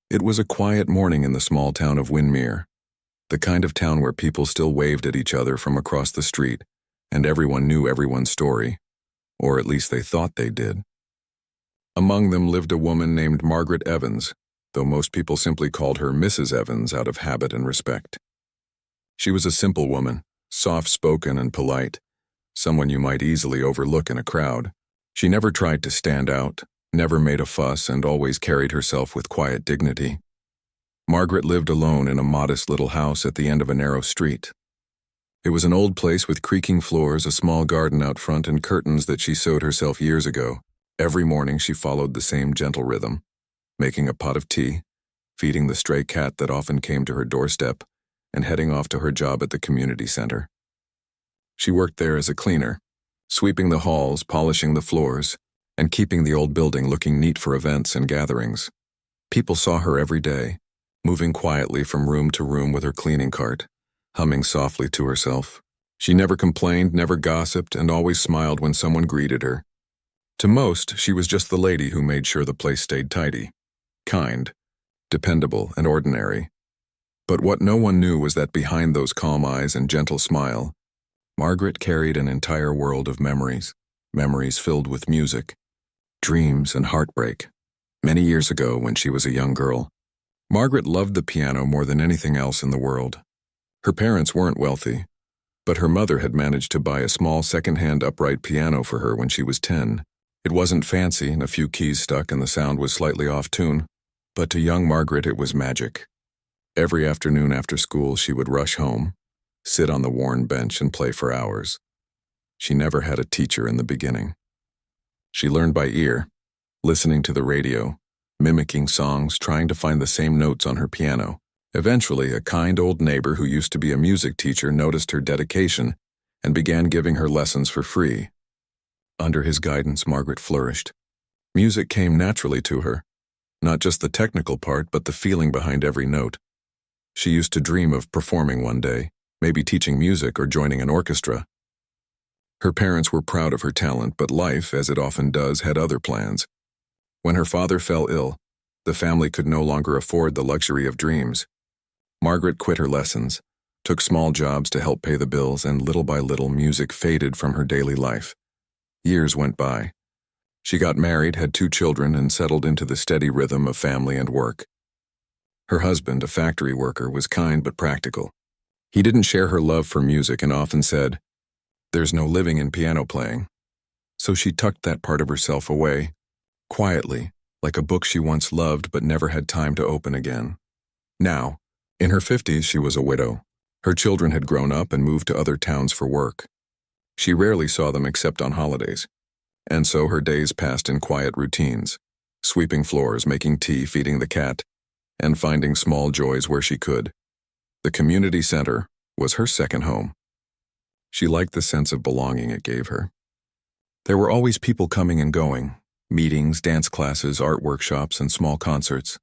It was a quiet morning in the small town of Windermere, the kind of town where people still waved at each other from across the street, and everyone knew everyone's story, or at least they thought they did. Among them lived a woman named Margaret Evans, though most people simply called her Mrs. Evans out of habit and respect. She was a simple woman, soft-spoken and polite, someone you might easily overlook in a crowd. She never tried to stand out, never made a fuss, and always carried herself with quiet dignity. Margaret lived alone in a modest little house at the end of a narrow street. It was an old place with creaking floors, a small garden out front, and curtains that she sewed herself years ago. Every morning she followed the same gentle rhythm, making a pot of tea, feeding the stray cat that often came to her doorstep, and heading off to her job at the community center. She worked there as a cleaner, sweeping the halls, polishing the floors, and keeping the old building looking neat for events and gatherings. People saw her every day, moving quietly from room to room with her cleaning cart, humming softly to herself. She never complained, never gossiped, and always smiled when someone greeted her. To most, she was just the lady who made sure the place stayed tidy, kind, dependable, and ordinary. But what no one knew was that behind those calm eyes and gentle smile, Margaret carried an entire world of memories filled with music, dreams, and heartbreak. Many years ago, when she was a young girl, Margaret loved the piano more than anything else in the world. Her parents weren't wealthy, but her mother had managed to buy a small second-hand upright piano for her when she was 10. It wasn't fancy, and a few keys stuck and the sound was slightly off tune, but to young Margaret it was magic. Every afternoon after school she would rush home, sit on the worn bench and play for hours. She never had a teacher in the beginning. She learned by ear, listening to the radio, mimicking songs, trying to find the same notes on her piano. Eventually, a kind old neighbor who used to be a music teacher noticed her dedication and began giving her lessons for free. Under his guidance, Margaret flourished. Music came naturally to her, not just the technical part, but the feeling behind every note. She used to dream of performing one day, maybe teaching music or joining an orchestra. Her parents were proud of her talent, but life, as it often does, had other plans. When her father fell ill, the family could no longer afford the luxury of dreams. Margaret quit her lessons, took small jobs to help pay the bills, and little by little music faded from her daily life. Years went by. She got married, had 2 children, and settled into the steady rhythm of family and work. Her husband, a factory worker, was kind but practical. He didn't share her love for music and often said, "There's no living in piano playing." So she tucked that part of herself away, quietly, like a book she once loved but never had time to open again. Now, in her 50s, she was a widow. Her children had grown up and moved to other towns for work. She rarely saw them except on holidays, and so her days passed in quiet routines, sweeping floors, making tea, feeding the cat, and finding small joys where she could. The community center was her second home. She liked the sense of belonging it gave her. There were always people coming and going, meetings, dance classes, art workshops, and small concerts.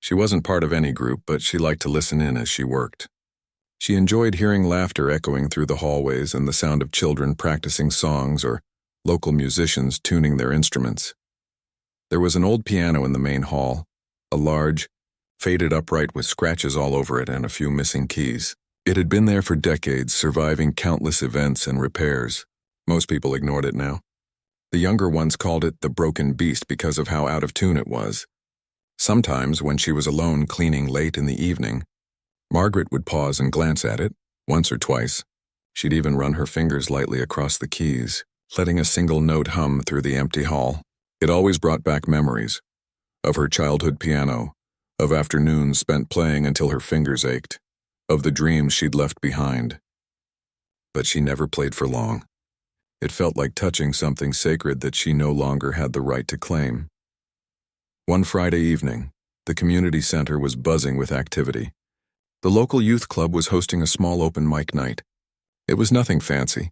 She wasn't part of any group, but she liked to listen in as she worked. She enjoyed hearing laughter echoing through the hallways and the sound of children practicing songs or local musicians tuning their instruments. There was an old piano in the main hall, a large, faded upright with scratches all over it and a few missing keys. It had been there for decades, surviving countless events and repairs. Most people ignored it now. The younger ones called it the broken beast because of how out of tune it was. Sometimes, when she was alone cleaning late in the evening, Margaret would pause and glance at it, once or twice. She'd even run her fingers lightly across the keys, letting a single note hum through the empty hall. It always brought back memories of her childhood piano, of afternoons spent playing until her fingers ached, of the dreams she'd left behind. But she never played for long. It felt like touching something sacred that she no longer had the right to claim. One Friday evening, the community center was buzzing with activity. The local youth club was hosting a small open mic night. It was nothing fancy,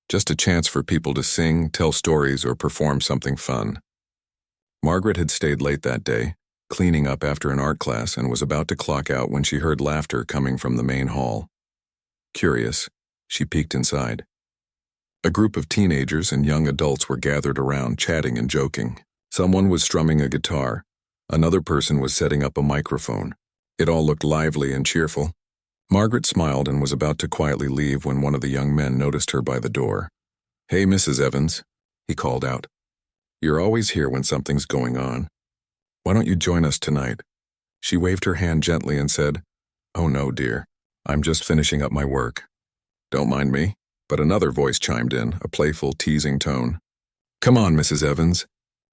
just a chance for people to sing, tell stories, or perform something fun. Margaret had stayed late that day, cleaning up after an art class, and was about to clock out when she heard laughter coming from the main hall. Curious, she peeked inside. A group of teenagers and young adults were gathered around, chatting and joking. Someone was strumming a guitar, Another person was setting up a microphone. It all looked lively and cheerful. Margaret smiled and was about to quietly leave when one of the young men noticed her by the door. "Hey, Mrs. Evans," he called out. "You're always here when something's going on. Why don't you join us tonight?" She waved her hand gently and said, "Oh no, dear. I'm just finishing up my work." "Don't mind me." But another voice chimed in, a playful, teasing tone. "Come on, Mrs. Evans.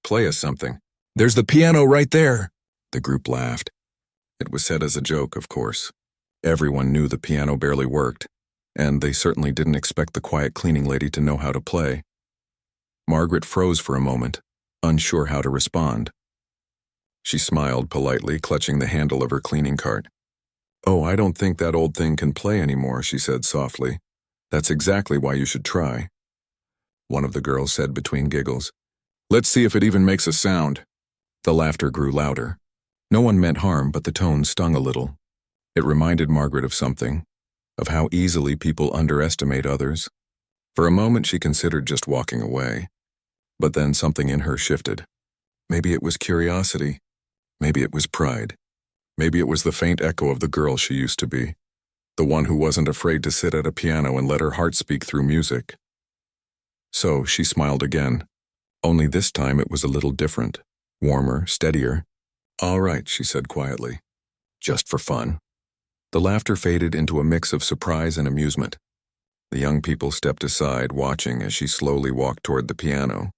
Play us something." "There's the piano right there." The group laughed. It was said as a joke, of course. Everyone knew the piano barely worked, and they certainly didn't expect the quiet cleaning lady to know how to play. Margaret froze for a moment, unsure how to respond. She smiled politely, clutching the handle of her cleaning cart. "Oh, I don't think that old thing can play anymore," she said softly. "That's exactly why you should try." One of the girls said between giggles, "Let's see if it even makes a sound." The laughter grew louder. No one meant harm, but the tone stung a little. It reminded Margaret of something, of how easily people underestimate others. For a moment she considered just walking away. But then something in her shifted. Maybe it was curiosity. Maybe it was pride. Maybe it was the faint echo of the girl she used to be. The one who wasn't afraid to sit at a piano and let her heart speak through music. So she smiled again. Only this time it was a little different. Warmer, steadier. "All right," she said quietly. "Just for fun." The laughter faded into a mix of surprise and amusement. The young people stepped aside, watching as she slowly walked toward the piano.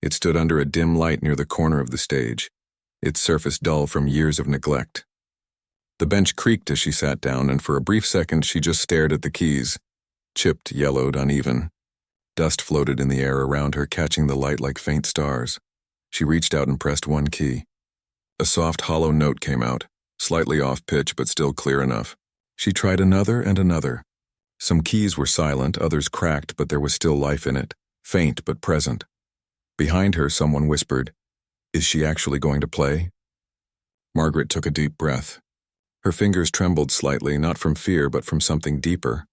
It stood under a dim light near the corner of the stage, its surface dull from years of neglect. The bench creaked as she sat down, and for a brief second she just stared at the keys. Chipped, yellowed, uneven. Dust floated in the air around her, catching the light like faint stars. She reached out and pressed one key. A soft, hollow note came out, slightly off pitch but still clear enough. She tried another and another. Some keys were silent, others cracked, but there was still life in it, faint but present. Behind her, someone whispered, "Is she actually going to play?" Margaret took a deep breath. Her fingers trembled slightly, not from fear but from something deeper,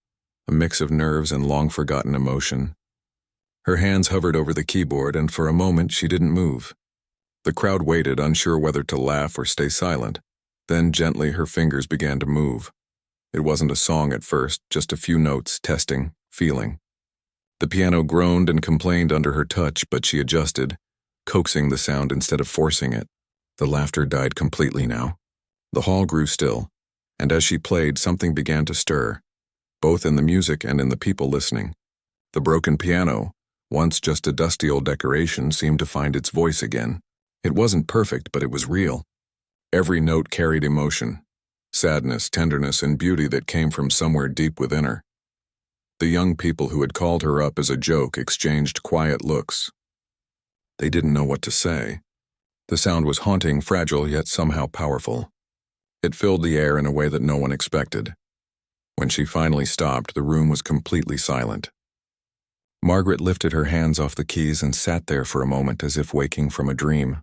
a mix of nerves and long-forgotten emotion. Her hands hovered over the keyboard, and for a moment she didn't move. The crowd waited, unsure whether to laugh or stay silent. Then gently her fingers began to move. It wasn't a song at first, just a few notes, testing, feeling. The piano groaned and complained under her touch, but she adjusted, coaxing the sound instead of forcing it. The laughter died completely now. The hall grew still, and as she played, something began to stir, both in the music and in the people listening. The broken piano, once just a dusty old decoration, seemed to find its voice again. It wasn't perfect, but it was real. Every note carried emotion, sadness, tenderness, and beauty that came from somewhere deep within her. The young people who had called her up as a joke exchanged quiet looks. They didn't know what to say. The sound was haunting, fragile, yet somehow powerful. It filled the air in a way that no one expected. When she finally stopped, the room was completely silent. Margaret lifted her hands off the keys and sat there for a moment as if waking from a dream.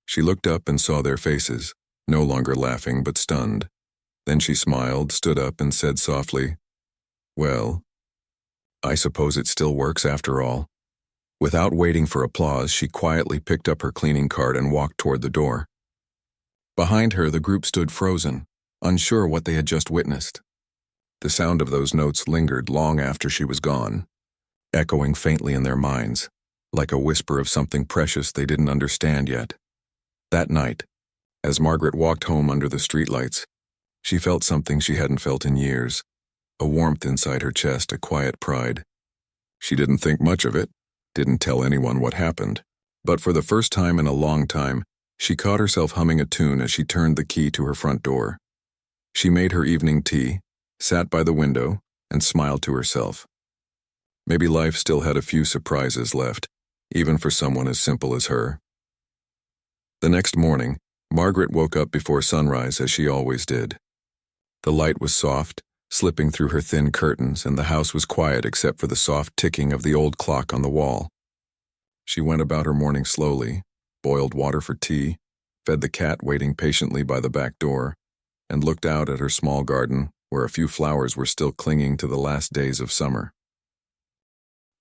She looked up and saw their faces, no longer laughing but stunned. Then she smiled, stood up, and said softly, "Well, I suppose it still works after all." Without waiting for applause, she quietly picked up her cleaning cart and walked toward the door. Behind her, the group stood frozen, unsure what they had just witnessed. The sound of those notes lingered long after she was gone, echoing faintly in their minds, like a whisper of something precious they didn't understand yet. That night, as Margaret walked home under the streetlights, she felt something she hadn't felt in years, a warmth inside her chest, a quiet pride. She didn't think much of it, didn't tell anyone what happened, but for the first time in a long time, she caught herself humming a tune as she turned the key to her front door. She made her evening tea, sat by the window, and smiled to herself. Maybe life still had a few surprises left, even for someone as simple as her. The next morning, Margaret woke up before sunrise as she always did. The light was soft, slipping through her thin curtains, and the house was quiet except for the soft ticking of the old clock on the wall. She went about her morning slowly, boiled water for tea, fed the cat waiting patiently by the back door, and looked out at her small garden where a few flowers were still clinging to the last days of summer.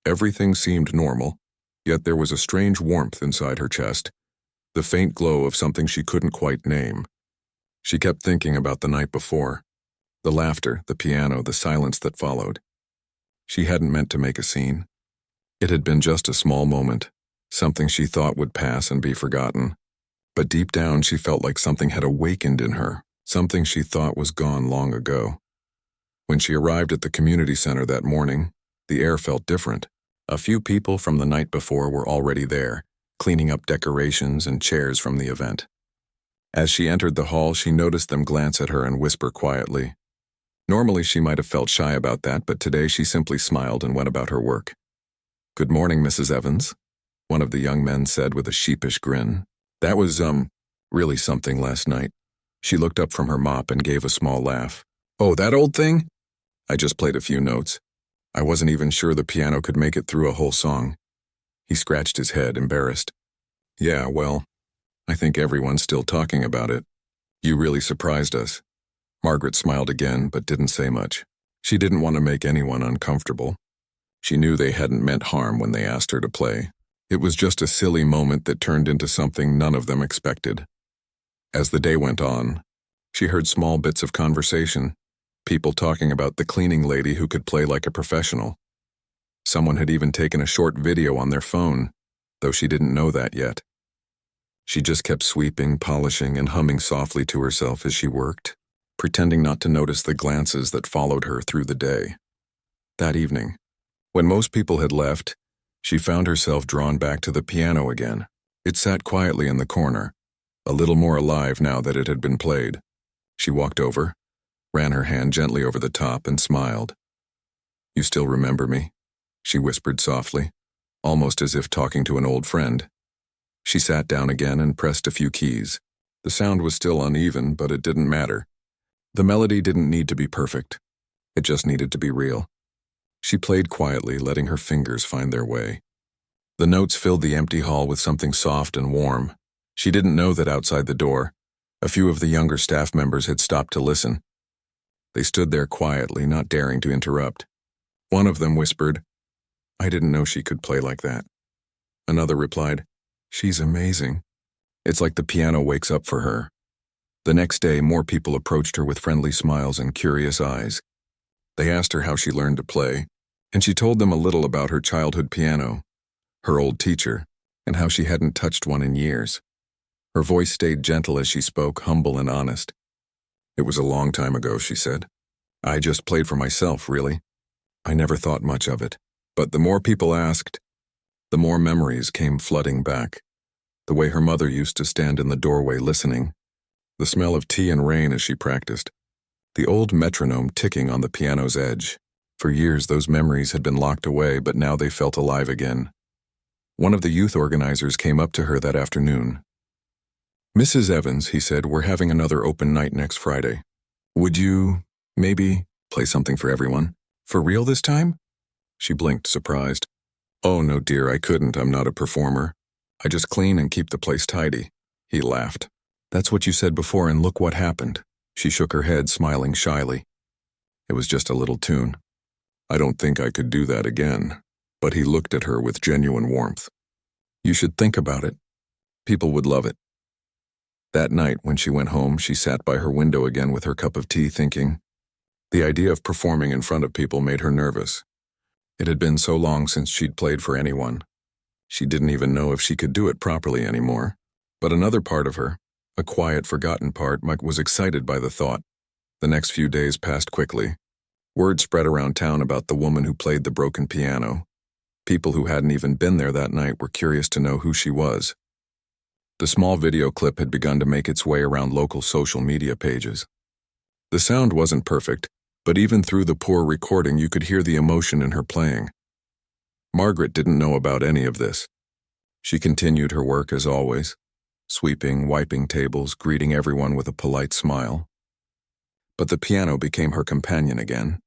Everything seemed normal, yet there was a strange warmth inside her chest, the faint glow of something she couldn't quite name. She kept thinking about the night before, the laughter, the piano, the silence that followed. She hadn't meant to make a scene. It had been just a small moment, something she thought would pass and be forgotten. But deep down she felt like something had awakened in her, something she thought was gone long ago. When she arrived at the community center that morning, the air felt different. A few people from the night before were already there, cleaning up decorations and chairs from the event. As she entered the hall, she noticed them glance at her and whisper quietly. Normally she might have felt shy about that, but today she simply smiled and went about her work. "Good morning, Mrs. Evans," one of the young men said with a sheepish grin. "That was, really something last night." She looked up from her mop and gave a small laugh. "Oh, that old thing? I just played a few notes. I wasn't even sure the piano could make it through a whole song." He scratched his head, embarrassed. "Yeah, well, I think everyone's still talking about it. You really surprised us." Margaret smiled again, but didn't say much. She didn't want to make anyone uncomfortable. She knew they hadn't meant harm when they asked her to play. It was just a silly moment that turned into something none of them expected. As the day went on, she heard small bits of conversation, people talking about the cleaning lady who could play like a professional. Someone had even taken a short video on their phone, though she didn't know that yet. She just kept sweeping, polishing, and humming softly to herself as she worked, pretending not to notice the glances that followed her through the day. That evening, when most people had left, she found herself drawn back to the piano again. It sat quietly in the corner, a little more alive now that it had been played. She walked over, ran her hand gently over the top, and smiled. "You still remember me?" she whispered softly, almost as if talking to an old friend. She sat down again and pressed a few keys. The sound was still uneven, but it didn't matter. The melody didn't need to be perfect. It just needed to be real. She played quietly, letting her fingers find their way. The notes filled the empty hall with something soft and warm. She didn't know that outside the door, a few of the younger staff members had stopped to listen. They stood there quietly, not daring to interrupt. One of them whispered, "I didn't know she could play like that." Another replied, "She's amazing. It's like the piano wakes up for her." The next day, more people approached her with friendly smiles and curious eyes. They asked her how she learned to play, and she told them a little about her childhood piano, her old teacher, and how she hadn't touched one in years. Her voice stayed gentle as she spoke, humble and honest. "It was a long time ago," she said. "I just played for myself, really. I never thought much of it. But the more people asked, the more memories came flooding back. The way her mother used to stand in the doorway listening, the smell of tea and rain as she practiced, the old metronome ticking on the piano's edge. For years those memories had been locked away, but now they felt alive again. One of the youth organizers came up to her that afternoon. "Mrs. Evans," he said, "we're having another open night next Friday. Would you, maybe, play something for everyone? For real this time?" She blinked, surprised. "Oh, no, dear, I couldn't. I'm not a performer. I just clean and keep the place tidy." He laughed. "That's what you said before, and look what happened." She shook her head, smiling shyly. "It was just a little tune. I don't think I could do that again." But he looked at her with genuine warmth. "You should think about it. People would love it." That night, when she went home, she sat by her window again with her cup of tea, thinking. The idea of performing in front of people made her nervous. It had been so long since she'd played for anyone. She didn't even know if she could do it properly anymore. But another part of her, a quiet, forgotten part, was excited by the thought. The next few days passed quickly. Word spread around town about the woman who played the broken piano. People who hadn't even been there that night were curious to know who she was. The small video clip had begun to make its way around local social media pages. The sound wasn't perfect, but even through the poor recording you could hear the emotion in her playing. Margaret didn't know about any of this. She continued her work as always, sweeping, wiping tables, greeting everyone with a polite smile. But the piano became her companion again.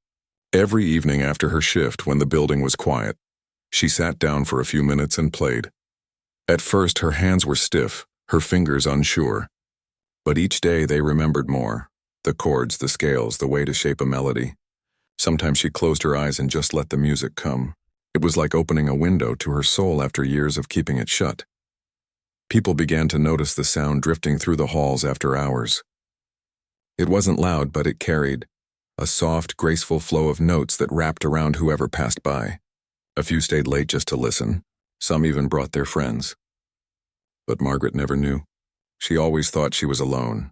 Every evening after her shift, when the building was quiet, she sat down for a few minutes and played. At first, her hands were stiff, her fingers unsure. But each day they remembered more. The chords, the scales, the way to shape a melody. Sometimes she closed her eyes and just let the music come. It was like opening a window to her soul after years of keeping it shut. People began to notice the sound drifting through the halls after hours. It wasn't loud, but it carried a soft, graceful flow of notes that wrapped around whoever passed by. A few stayed late just to listen. Some even brought their friends. But Margaret never knew. She always thought she was alone.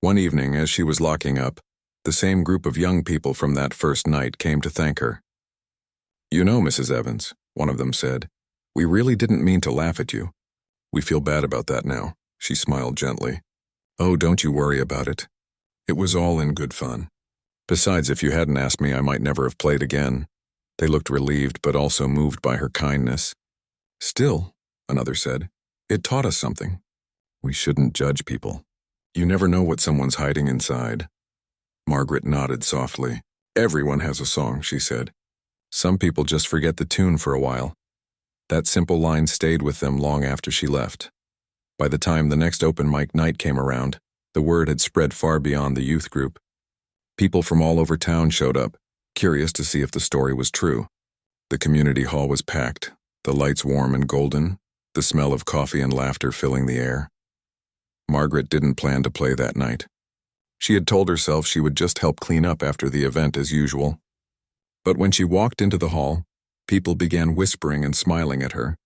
One evening, as she was locking up, the same group of young people from that first night came to thank her. "You know, Mrs. Evans," one of them said, "we really didn't mean to laugh at you. We feel bad about that now," she smiled gently. "Oh, don't you worry about it. It was all in good fun. Besides, if you hadn't asked me, I might never have played again." They looked relieved, but also moved by her kindness. "Still," another said, "it taught us something. We shouldn't judge people. You never know what someone's hiding inside." Margaret nodded softly. "Everyone has a song," she said. "Some people just forget the tune for a while." That simple line stayed with them long after she left. By the time the next open mic night came around, the word had spread far beyond the youth group. People from all over town showed up, curious to see if the story was true. The community hall was packed, the lights warm and golden, the smell of coffee and laughter filling the air. Margaret didn't plan to play that night. She had told herself she would just help clean up after the event as usual. But when she walked into the hall, people began whispering and smiling at her.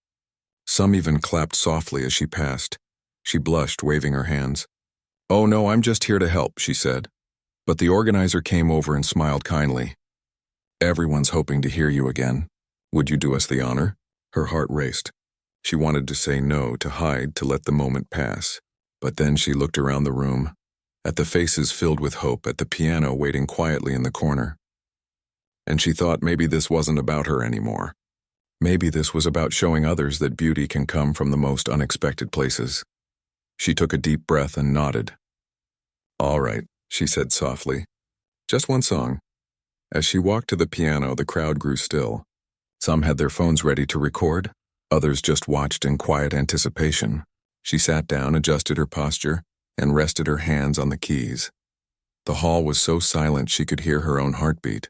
Some even clapped softly as she passed. She blushed, waving her hands. "Oh no, I'm just here to help," she said. But the organizer came over and smiled kindly. "Everyone's hoping to hear you again. Would you do us the honor?" Her heart raced. She wanted to say no, to hide, to let the moment pass. But then she looked around the room, at the faces filled with hope, at the piano waiting quietly in the corner. And she thought maybe this wasn't about her anymore. Maybe this was about showing others that beauty can come from the most unexpected places. She took a deep breath and nodded. "All right," she said softly. "Just one song." As she walked to the piano, the crowd grew still. Some had their phones ready to record, others just watched in quiet anticipation. She sat down, adjusted her posture, and rested her hands on the keys. The hall was so silent she could hear her own heartbeat.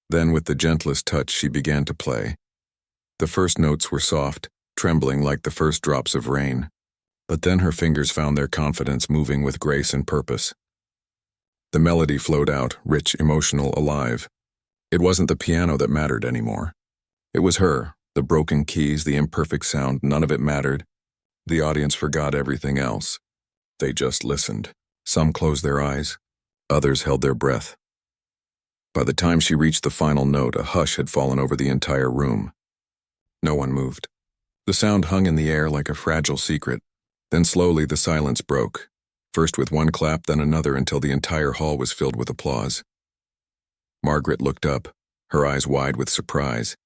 Then, with the gentlest touch, she began to play. The first notes were soft, trembling like the first drops of rain. But then her fingers found their confidence, moving with grace and purpose. The melody flowed out, rich, emotional, alive. It wasn't the piano that mattered anymore. It was her, the broken keys, the imperfect sound. None of it mattered. The audience forgot everything else. They just listened. Some closed their eyes. Others held their breath. By the time she reached the final note, a hush had fallen over the entire room. No one moved. The sound hung in the air like a fragile secret. Then slowly the silence broke, first with one clap, then another, until the entire hall was filled with applause. Margaret looked up, her eyes wide with surprise.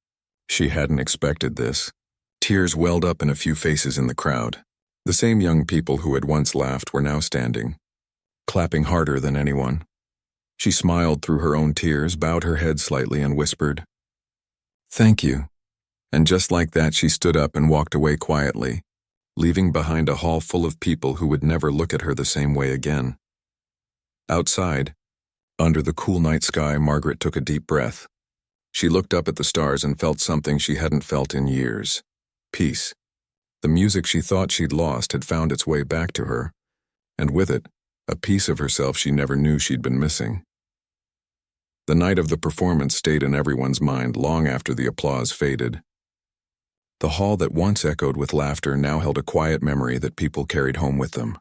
She hadn't expected this. Tears welled up in a few faces in the crowd. The same young people who had once laughed were now standing, clapping harder than anyone. She smiled through her own tears, bowed her head slightly, and whispered, "Thank you." And just like that, she stood up and walked away quietly, leaving behind a hall full of people who would never look at her the same way again. Outside, under the cool night sky, Margaret took a deep breath. She looked up at the stars and felt something she hadn't felt in years: peace. The music she thought she'd lost had found its way back to her, and with it, a piece of herself she never knew she'd been missing. The night of the performance stayed in everyone's mind long after the applause faded. The hall that once echoed with laughter now held a quiet memory that people carried home with them.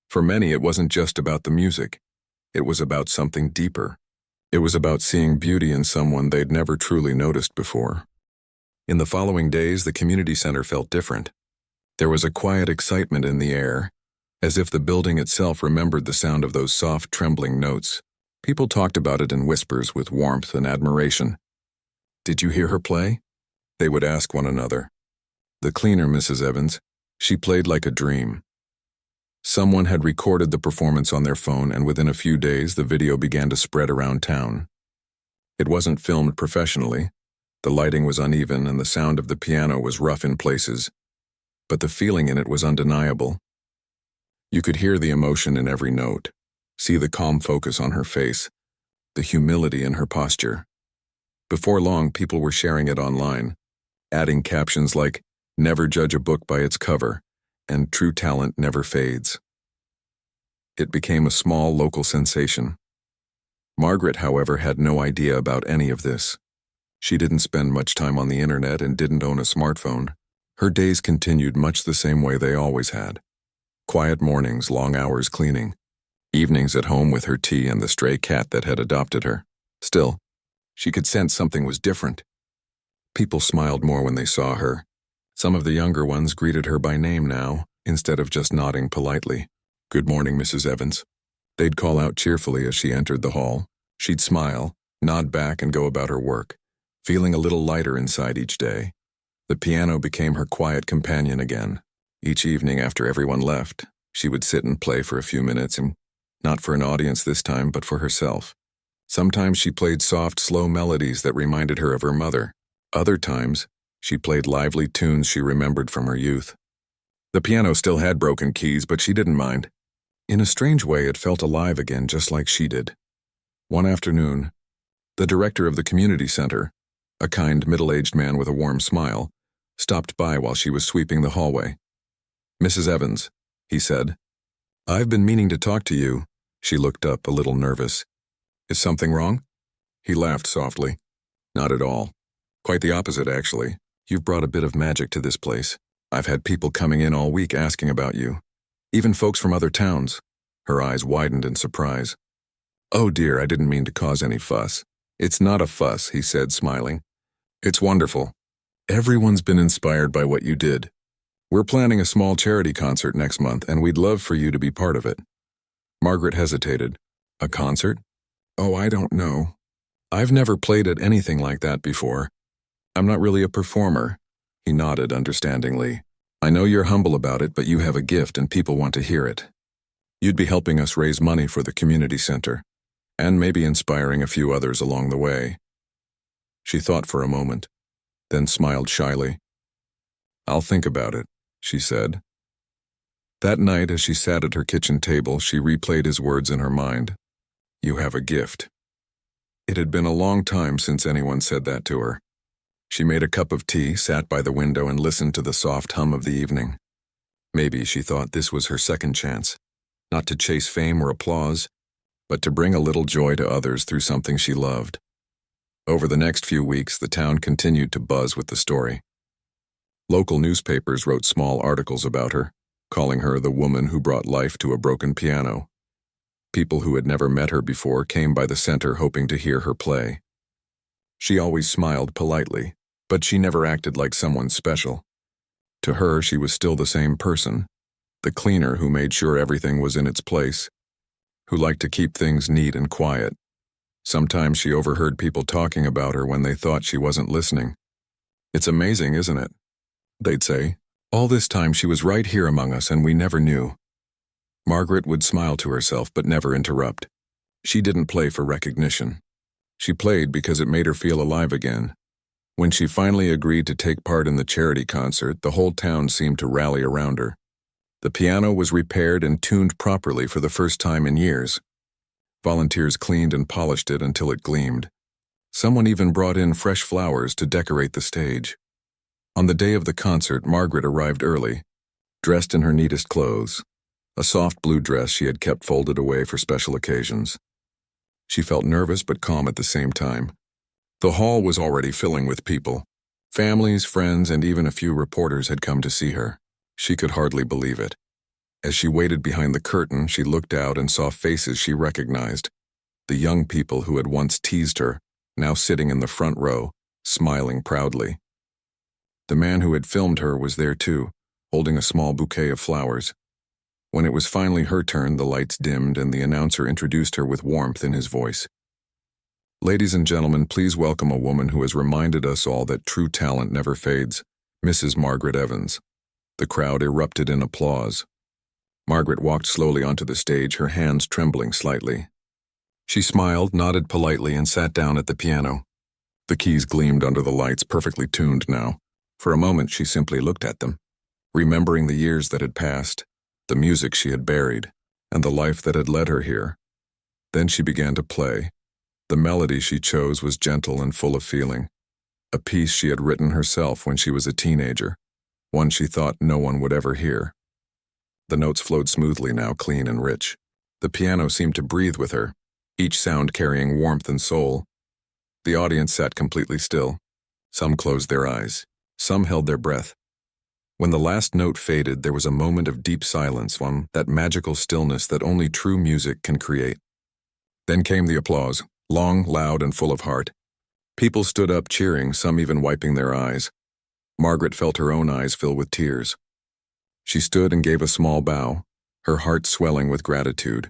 For many, it wasn't just about the music. It was about something deeper. It was about seeing beauty in someone they'd never truly noticed before. In the following days, the community center felt different. There was a quiet excitement in the air, as if the building itself remembered the sound of those soft, trembling notes. People talked about it in whispers with warmth and admiration. "Did you hear her play?" they would ask one another. "The cleaner, Mrs. Evans. She played like a dream." Someone had recorded the performance on their phone, and within a few days, the video began to spread around town. It wasn't filmed professionally. The lighting was uneven, and the sound of the piano was rough in places. But the feeling in it was undeniable. You could hear the emotion in every note, see the calm focus on her face, the humility in her posture. Before long, people were sharing it online, adding captions like, Never judge a book by its cover, and true talent never fades. It became a small local sensation. Margaret, however, had no idea about any of this. She didn't spend much time on the internet and didn't own a smartphone. Her days continued much the same way they always had. Quiet mornings, long hours cleaning. Evenings at home with her tea and the stray cat that had adopted her. Still, she could sense something was different. People smiled more when they saw her. Some of the younger ones greeted her by name now, instead of just nodding politely. "Good morning, Mrs. Evans." They'd call out cheerfully as she entered the hall. She'd smile, nod back, and go about her work, feeling a little lighter inside each day. The piano became her quiet companion again. Each evening after everyone left, she would sit and play for a few minutes, and not for an audience this time, but for herself. Sometimes she played soft, slow melodies that reminded her of her mother. Other times, she played lively tunes she remembered from her youth. The piano still had broken keys, but she didn't mind. In a strange way, it felt alive again, just like she did. One afternoon, the director of the community center, a kind, middle-aged man with a warm smile, stopped by while she was sweeping the hallway. "Mrs. Evans," he said, "I've been meaning to talk to you." She looked up, a little nervous. "Is something wrong?" He laughed softly. "Not at all. Quite the opposite, actually. You've brought a bit of magic to this place. I've had people coming in all week asking about you. Even folks from other towns." Her eyes widened in surprise. "Oh dear, I didn't mean to cause any fuss." "It's not a fuss," he said, smiling. "It's wonderful. Everyone's been inspired by what you did. We're planning a small charity concert next month, and we'd love for you to be part of it." Margaret hesitated. "A concert? Oh, I don't know. I've never played at anything like that before. I'm not really a performer." He nodded understandingly. "I know you're humble about it, but you have a gift and people want to hear it. You'd be helping us raise money for the community center, and maybe inspiring a few others along the way." She thought for a moment, then smiled shyly. "I'll think about it," she said. That night, as she sat at her kitchen table, she replayed his words in her mind. "You have a gift." It had been a long time since anyone said that to her. She made a cup of tea, sat by the window, and listened to the soft hum of the evening. Maybe, she thought, this was her second chance, not to chase fame or applause, but to bring a little joy to others through something she loved. Over the next few weeks, the town continued to buzz with the story. Local newspapers wrote small articles about her, calling her the woman who brought life to a broken piano. People who had never met her before came by the center hoping to hear her play. She always smiled politely, but she never acted like someone special. To her, she was still the same person, the cleaner who made sure everything was in its place, who liked to keep things neat and quiet. Sometimes she overheard people talking about her when they thought she wasn't listening. "It's amazing, isn't it?" they'd say. "All this time she was right here among us and we never knew." Margaret would smile to herself but never interrupt. She didn't play for recognition. She played because it made her feel alive again. When she finally agreed to take part in the charity concert, the whole town seemed to rally around her. The piano was repaired and tuned properly for the first time in years. Volunteers cleaned and polished it until it gleamed. Someone even brought in fresh flowers to decorate the stage. On the day of the concert, Margaret arrived early, dressed in her neatest clothes, a soft blue dress she had kept folded away for special occasions. She felt nervous but calm at the same time. The hall was already filling with people. Families, friends, and even a few reporters had come to see her. She could hardly believe it. As she waited behind the curtain, she looked out and saw faces she recognized. The young people who had once teased her, now sitting in the front row, smiling proudly. The man who had filmed her was there too, holding a small bouquet of flowers. When it was finally her turn, the lights dimmed and the announcer introduced her with warmth in his voice. "Ladies and gentlemen, please welcome a woman who has reminded us all that true talent never fades, Mrs. Margaret Evans." The crowd erupted in applause. Margaret walked slowly onto the stage, her hands trembling slightly. She smiled, nodded politely, and sat down at the piano. The keys gleamed under the lights, perfectly tuned now. For a moment, she simply looked at them, remembering the years that had passed, the music she had buried, and the life that had led her here. Then she began to play. The melody she chose was gentle and full of feeling, a piece she had written herself when she was a teenager, one she thought no one would ever hear. The notes flowed smoothly now, clean and rich. The piano seemed to breathe with her, each sound carrying warmth and soul. The audience sat completely still. Some closed their eyes. Some held their breath. When the last note faded, there was a moment of deep silence, that magical stillness that only true music can create. Then came the applause, long, loud, and full of heart. People stood up cheering, some even wiping their eyes. Margaret felt her own eyes fill with tears. She stood and gave a small bow, her heart swelling with gratitude.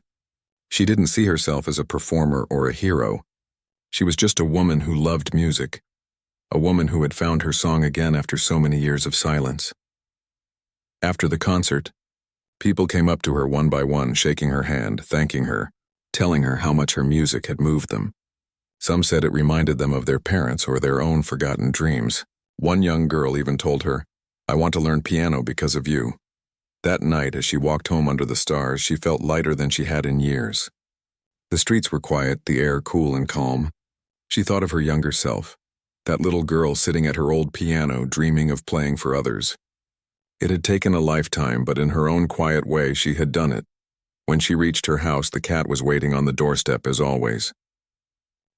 She didn't see herself as a performer or a hero. She was just a woman who loved music, a woman who had found her song again after so many years of silence. After the concert, people came up to her one by one, shaking her hand, thanking her, telling her how much her music had moved them. Some said it reminded them of their parents or their own forgotten dreams. One young girl even told her, "I want to learn piano because of you." That night, as she walked home under the stars, she felt lighter than she had in years. The streets were quiet, the air cool and calm. She thought of her younger self, that little girl sitting at her old piano, dreaming of playing for others. It had taken a lifetime, but in her own quiet way, she had done it. When she reached her house, the cat was waiting on the doorstep as always.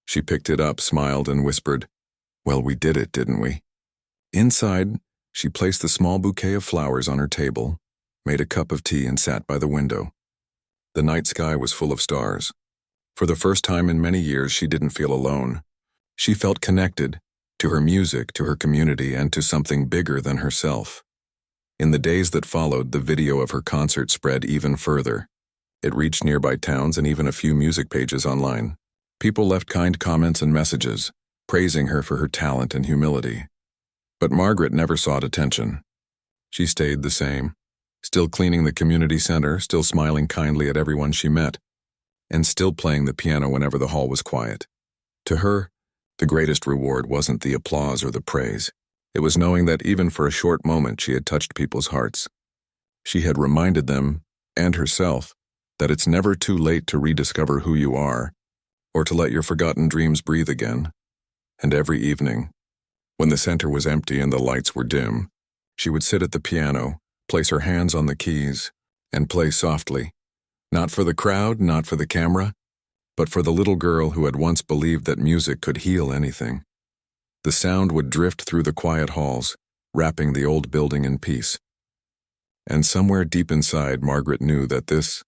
She picked it up, smiled, and whispered, "Well, we did it, didn't we?" Inside, she placed the small bouquet of flowers on her table, made a cup of tea, and sat by the window. The night sky was full of stars. For the first time in many years, she didn't feel alone. She felt connected to her music, to her community, and to something bigger than herself. In the days that followed, the video of her concert spread even further. It reached nearby towns and even a few music pages online. People left kind comments and messages, praising her for her talent and humility. But Margaret never sought attention. She stayed the same, still cleaning the community center, still smiling kindly at everyone she met, and still playing the piano whenever the hall was quiet. To her, the greatest reward wasn't the applause or the praise. It was knowing that even for a short moment she had touched people's hearts. She had reminded them, and herself, that it's never too late to rediscover who you are, or to let your forgotten dreams breathe again. And every evening, when the center was empty and the lights were dim, she would sit at the piano, place her hands on the keys, and play softly. Not for the crowd, not for the camera, but for the little girl who had once believed that music could heal anything. The sound would drift through the quiet halls, wrapping the old building in peace. And somewhere deep inside, Margaret knew that this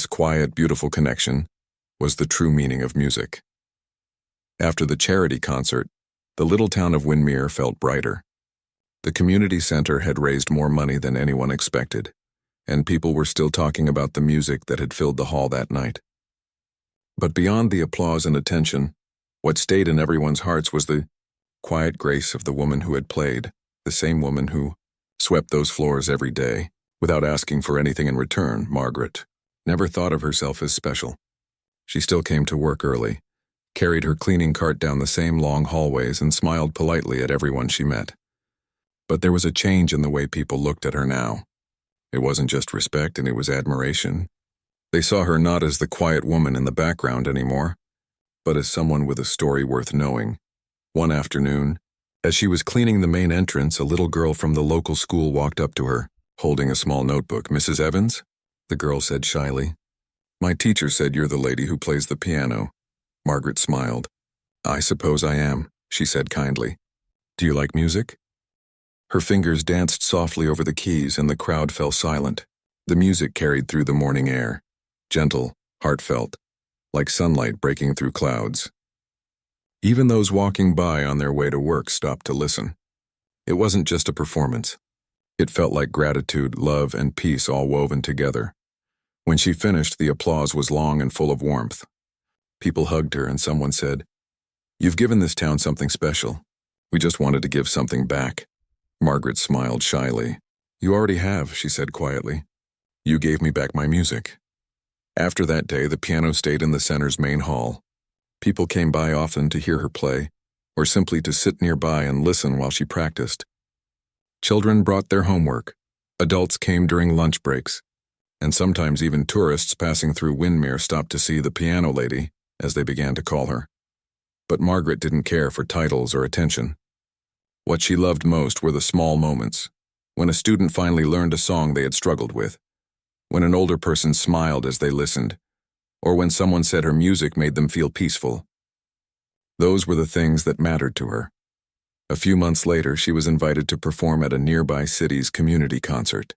quiet, beautiful connection was the true meaning of music. After the charity concert, the little town of Windermere felt brighter. The community center had raised more money than anyone expected, and people were still talking about the music that had filled the hall that night. But beyond the applause and attention, what stayed in everyone's hearts was the quiet grace of the woman who had played, the same woman who swept those floors every day, without asking for anything in return. Margaret never thought of herself as special. She still came to work early, carried her cleaning cart down the same long hallways, and smiled politely at everyone she met. But there was a change in the way people looked at her now. It wasn't just respect, and it was admiration. They saw her not as the quiet woman in the background anymore, but as someone with a story worth knowing. One afternoon, as she was cleaning the main entrance, a little girl from the local school walked up to her, holding a small notebook. "Mrs. Evans?" the girl said shyly. "My teacher said you're the lady who plays the piano." Margaret smiled. "I suppose I am," she said kindly. "Do you like music?" Her fingers danced softly over the keys, and the crowd fell silent. The music carried through the morning air, gentle, heartfelt, like sunlight breaking through clouds. Even those walking by on their way to work stopped to listen. It wasn't just a performance. It felt like gratitude, love, and peace all woven together. When she finished, the applause was long and full of warmth. People hugged her, and someone said, "You've given this town something special. We just wanted to give something back." Margaret smiled shyly. "You already have," she said quietly. "You gave me back my music." After that day, the piano stayed in the center's main hall. People came by often to hear her play, or simply to sit nearby and listen while she practiced. Children brought their homework, adults came during lunch breaks, and sometimes even tourists passing through Windermere stopped to see the piano lady, as they began to call her. But Margaret didn't care for titles or attention. What she loved most were the small moments, when a student finally learned a song they had struggled with, when an older person smiled as they listened, or when someone said her music made them feel peaceful. Those were the things that mattered to her. A few months later, she was invited to perform at a nearby city's community concert.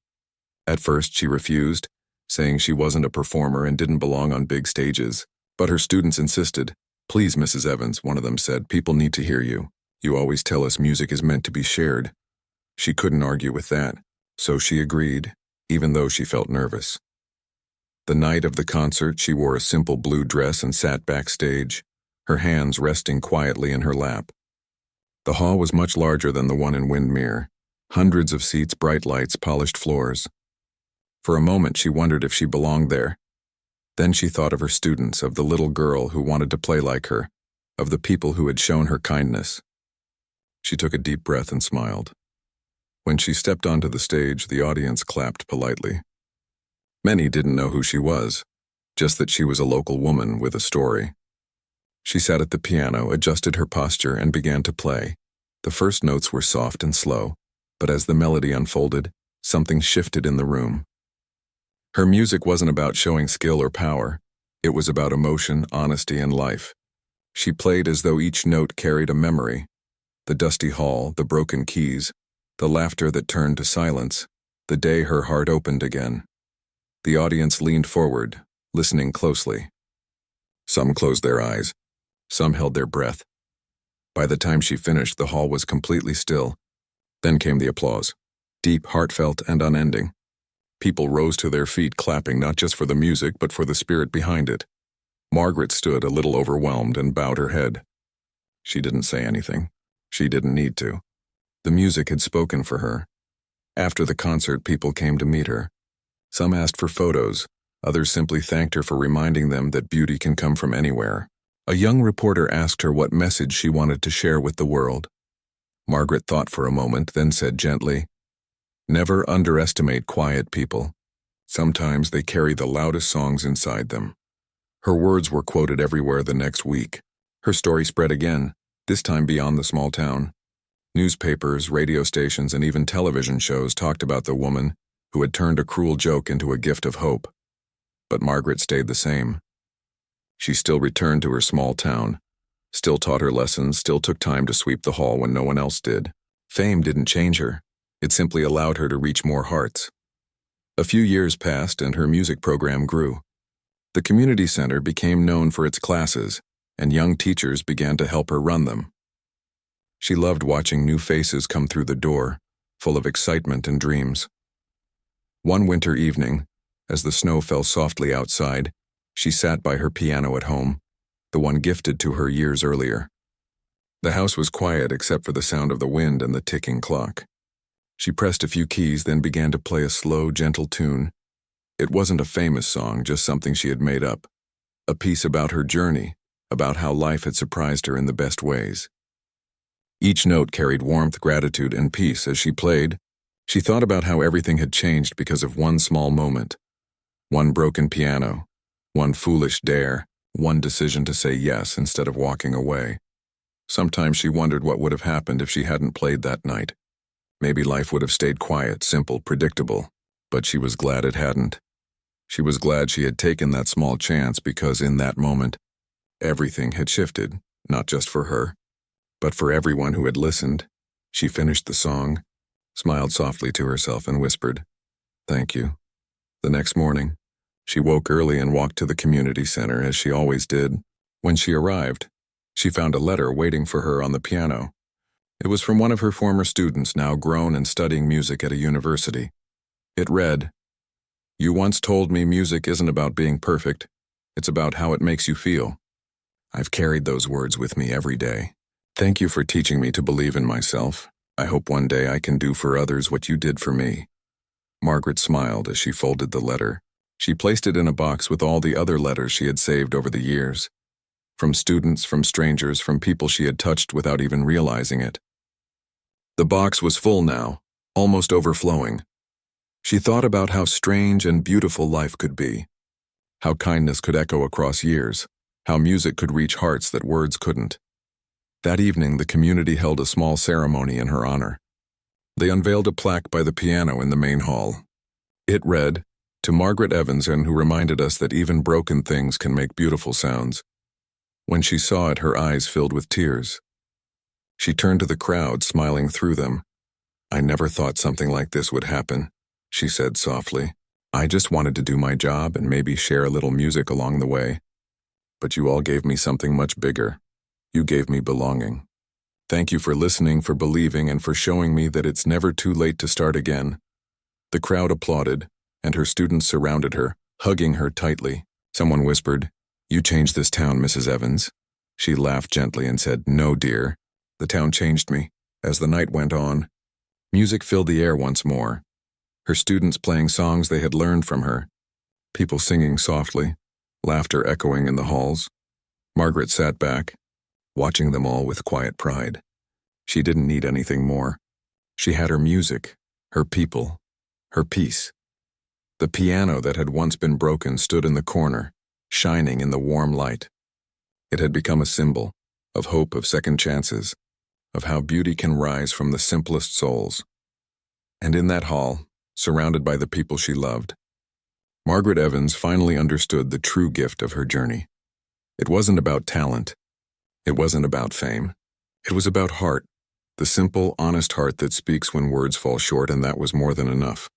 At first, she refused, saying she wasn't a performer and didn't belong on big stages. But her students insisted. "Please, Mrs. Evans," one of them said, "people need to hear you. You always tell us music is meant to be shared." She couldn't argue with that, so she agreed, even though she felt nervous. The night of the concert, she wore a simple blue dress and sat backstage, her hands resting quietly in her lap. The hall was much larger than the one in Windermere. Hundreds of seats, bright lights, polished floors. For a moment, she wondered if she belonged there. Then she thought of her students, of the little girl who wanted to play like her, of the people who had shown her kindness. She took a deep breath and smiled. When she stepped onto the stage, the audience clapped politely. Many didn't know who she was, just that she was a local woman with a story. She sat at the piano, adjusted her posture, and began to play. The first notes were soft and slow, but as the melody unfolded, something shifted in the room. Her music wasn't about showing skill or power. It was about emotion, honesty, and life. She played as though each note carried a memory. The dusty hall, the broken keys, the laughter that turned to silence, the day her heart opened again. The audience leaned forward, listening closely. Some closed their eyes. Some held their breath. By the time she finished, the hall was completely still. Then came the applause, deep, heartfelt, and unending. People rose to their feet, clapping not just for the music, but for the spirit behind it. Margaret stood, a little overwhelmed, and bowed her head. She didn't say anything. She didn't need to. The music had spoken for her. After the concert, people came to meet her. Some asked for photos. Others simply thanked her for reminding them that beauty can come from anywhere. A young reporter asked her what message she wanted to share with the world. Margaret thought for a moment, then said gently, "Never underestimate quiet people. Sometimes they carry the loudest songs inside them." Her words were quoted everywhere the next week. Her story spread again, this time beyond the small town. Newspapers, radio stations, and even television shows talked about the woman who had turned a cruel joke into a gift of hope. But Margaret stayed the same. She still returned to her small town, still taught her lessons, still took time to sweep the hall when no one else did. Fame didn't change her. It simply allowed her to reach more hearts. A few years passed and her music program grew. The community center became known for its classes, and young teachers began to help her run them. She loved watching new faces come through the door, full of excitement and dreams. One winter evening, as the snow fell softly outside, she sat by her piano at home, the one gifted to her years earlier. The house was quiet except for the sound of the wind and the ticking clock. She pressed a few keys, then began to play a slow, gentle tune. It wasn't a famous song, just something she had made up. A piece about her journey, about how life had surprised her in the best ways. Each note carried warmth, gratitude, and peace. As she played, she thought about how everything had changed because of one small moment. One broken piano, one foolish dare, one decision to say yes instead of walking away. Sometimes she wondered what would have happened if she hadn't played that night. Maybe life would have stayed quiet, simple, predictable, but she was glad it hadn't. She was glad she had taken that small chance because in that moment, everything had shifted, not just for her, but for everyone who had listened. She finished the song, smiled softly to herself, and whispered, "Thank you." The next morning, she woke early and walked to the community center as she always did. When she arrived, she found a letter waiting for her on the piano. It was from one of her former students, now grown and studying music at a university. It read, "You once told me music isn't about being perfect. It's about how it makes you feel. I've carried those words with me every day. Thank you for teaching me to believe in myself. I hope one day I can do for others what you did for me." Margaret smiled as she folded the letter. She placed it in a box with all the other letters she had saved over the years. From students, from strangers, from people she had touched without even realizing it. The box was full now, almost overflowing. She thought about how strange and beautiful life could be, how kindness could echo across years, how music could reach hearts that words couldn't. That evening, the community held a small ceremony in her honor. They unveiled a plaque by the piano in the main hall. It read, "To Margaret Evanson, who reminded us that even broken things can make beautiful sounds." When she saw it, her eyes filled with tears. She turned to the crowd, smiling through them. "I never thought something like this would happen," she said softly. "I just wanted to do my job and maybe share a little music along the way. But you all gave me something much bigger. You gave me belonging. Thank you for listening, for believing, and for showing me that it's never too late to start again." The crowd applauded, and her students surrounded her, hugging her tightly. Someone whispered, "You changed this town, Mrs. Evans." She laughed gently and said, "No, dear. The town changed me." As the night went on, music filled the air once more. Her students playing songs they had learned from her. People singing softly, laughter echoing in the halls. Margaret sat back, watching them all with quiet pride. She didn't need anything more. She had her music, her people, her peace. The piano that had once been broken stood in the corner, shining in the warm light. It had become a symbol of hope, of second chances, of how beauty can rise from the simplest souls. And in that hall, surrounded by the people she loved, Margaret Evans finally understood the true gift of her journey. It wasn't about talent. It wasn't about fame. It was about heart, the simple, honest heart that speaks when words fall short, and that was more than enough.